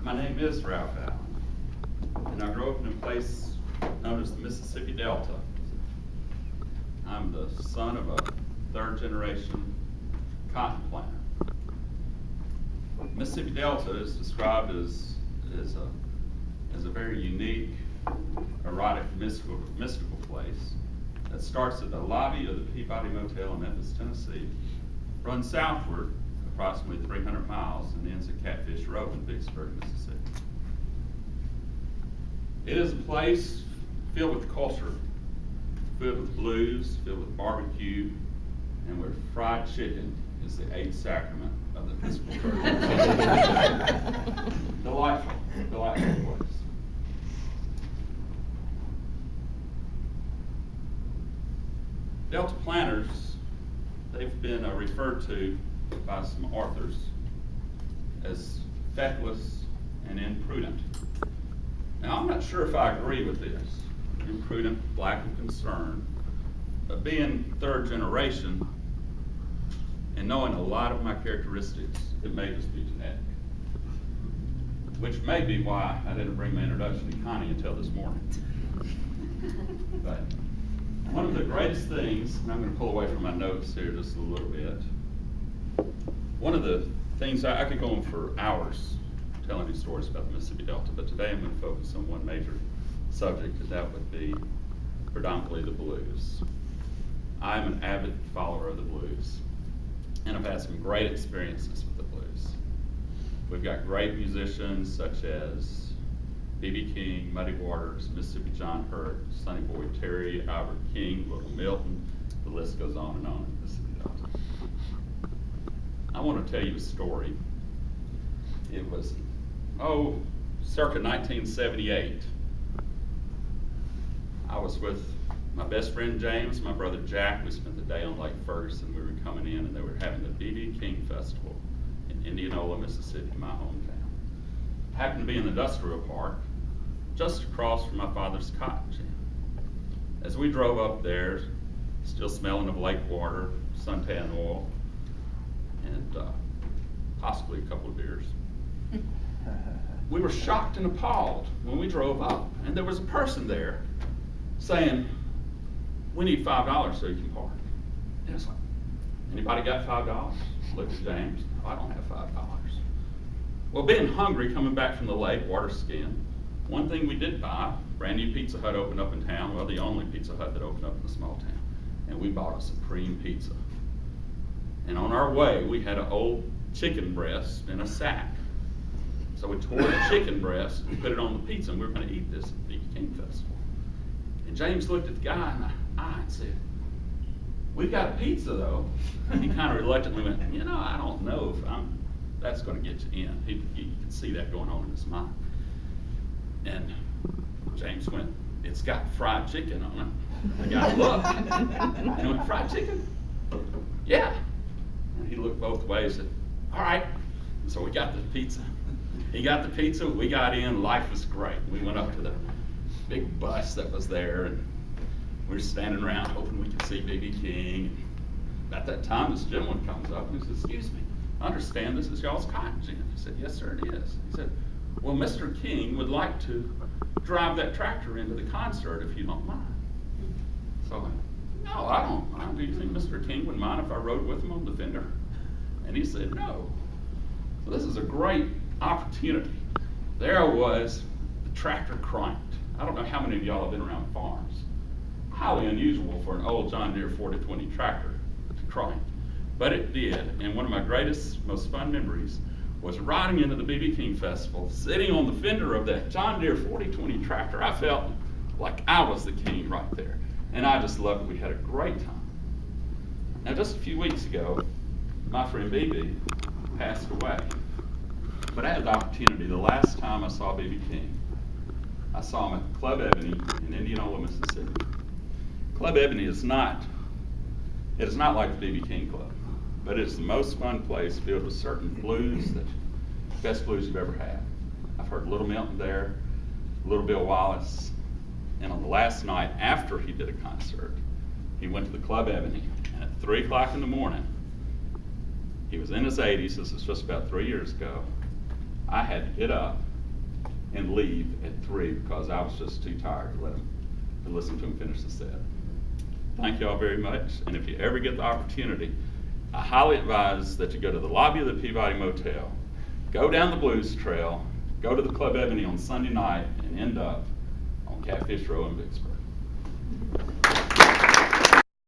My name is Ralph Allen, and I grew up in a place known as the Mississippi Delta. I'm the son of a third-generation cotton planter. Mississippi Delta is described as a very unique, erotic, mystical place that starts at the lobby of the Peabody Motel in Memphis, Tennessee, runs southward approximately 300 miles, and ends at Catfish Row in Vicksburg, Mississippi. It is a place filled with culture, filled with blues, filled with barbecue, and where fried chicken is the eighth sacrament of the Episcopal Church. Delightful place. Delta planters, they've been referred to by some authors as feckless and imprudent. Now, I'm not sure if I agree with this. Imprudent, lack of concern, but being third generation and knowing a lot of my characteristics, it may just be genetic. Which may be why I didn't bring my introduction to Connie until this morning. But one of the greatest things, and I'm going to pull away from my notes here just a little bit. One of the things, I could go on for hours telling you stories about the Mississippi Delta, but today I'm going to focus on one major subject, and that would be predominantly the blues. I'm an avid follower of the blues, and I've had some great experiences with the blues. We've got great musicians such as B.B. King, Muddy Waters, Mississippi John Hurt, Sonny Boy Terry, Albert King, Little Milton. The list goes on in the Mississippi Delta. I want to tell you a story. It was, circa 1978. I was with my best friend James, my brother Jack. We spent the day on Lake Ferguson. We were coming in, and they were having the B.B. King Festival in Indianola, Mississippi, my hometown. Happened to be in the industrial park, just across from my father's cotton gin. As we drove up there, still smelling of lake water, suntan oil, and possibly a couple of beers. We were shocked and appalled when we drove up, and there was a person there saying, "We need $5 so you can park." And it's like, anybody got $5? Looked at James. I don't have $5. Well, being hungry, coming back from the lake, water skiing, one thing we did buy, brand new Pizza Hut opened up in town, well, the only Pizza Hut that opened up in a small town, and we bought a supreme pizza. And on our way, we had an old chicken breast in a sack. So we tore the chicken breast and put it on the pizza, and we were going to eat this at the B.B. King Festival. And James looked at the guy in the eye and said, "We've got a pizza, though." And he kind of reluctantly went, "I don't know if that's going to get you in." You could see that going on in his mind. And James went, "It's got fried chicken on it." The guy looked, and he went, "Fried chicken?" "Yeah." And he looked both ways and said, "All right." And so we got the pizza. He got the pizza, we got in, life was great. We went up to the big bus that was there, and we were standing around hoping we could see B.B. King. At that time, this gentleman comes up and he says, "Excuse me, I understand this is y'all's cotton gin." I said, "Yes, sir, it is." He said, "Well, Mr. King would like to drive that tractor into the concert if you don't mind." So I went, "No, I don't. Do you think Mr. King would mind if I rode with him on the fender?" And he said, "No." So this is a great opportunity. There I was, the tractor cranked. I don't know how many of y'all have been around farms. Highly unusual for an old John Deere 4020 tractor to crank, but it did. And one of my greatest, most fun memories was riding into the B.B. King Festival, sitting on the fender of that John Deere 4020 tractor. I felt like I was the king right there, and I just loved it. We had a great time. Now, just a few weeks ago, my friend B.B. passed away. But I had the opportunity, the last time I saw B.B. King, I saw him at Club Ebony in Indianola, Mississippi. Club Ebony is not like the B.B. King Club, but it's the most fun place filled with certain blues, the best blues you've ever had. I've heard Little Milton there, Little Bill Wallace, and on the last night after he did a concert, he went to the Club Ebony, and at 3 o'clock in the morning, he was in his 80s, this is just about 3 years ago, I had to get up and leave at 3 because I was just too tired to listen to him finish the set. Thank you all very much, and if you ever get the opportunity, I highly advise that you go to the lobby of the Peabody Motel, go down the Blues Trail, go to the Club Ebony on Sunday night, and end up on Catfish Row in Vicksburg.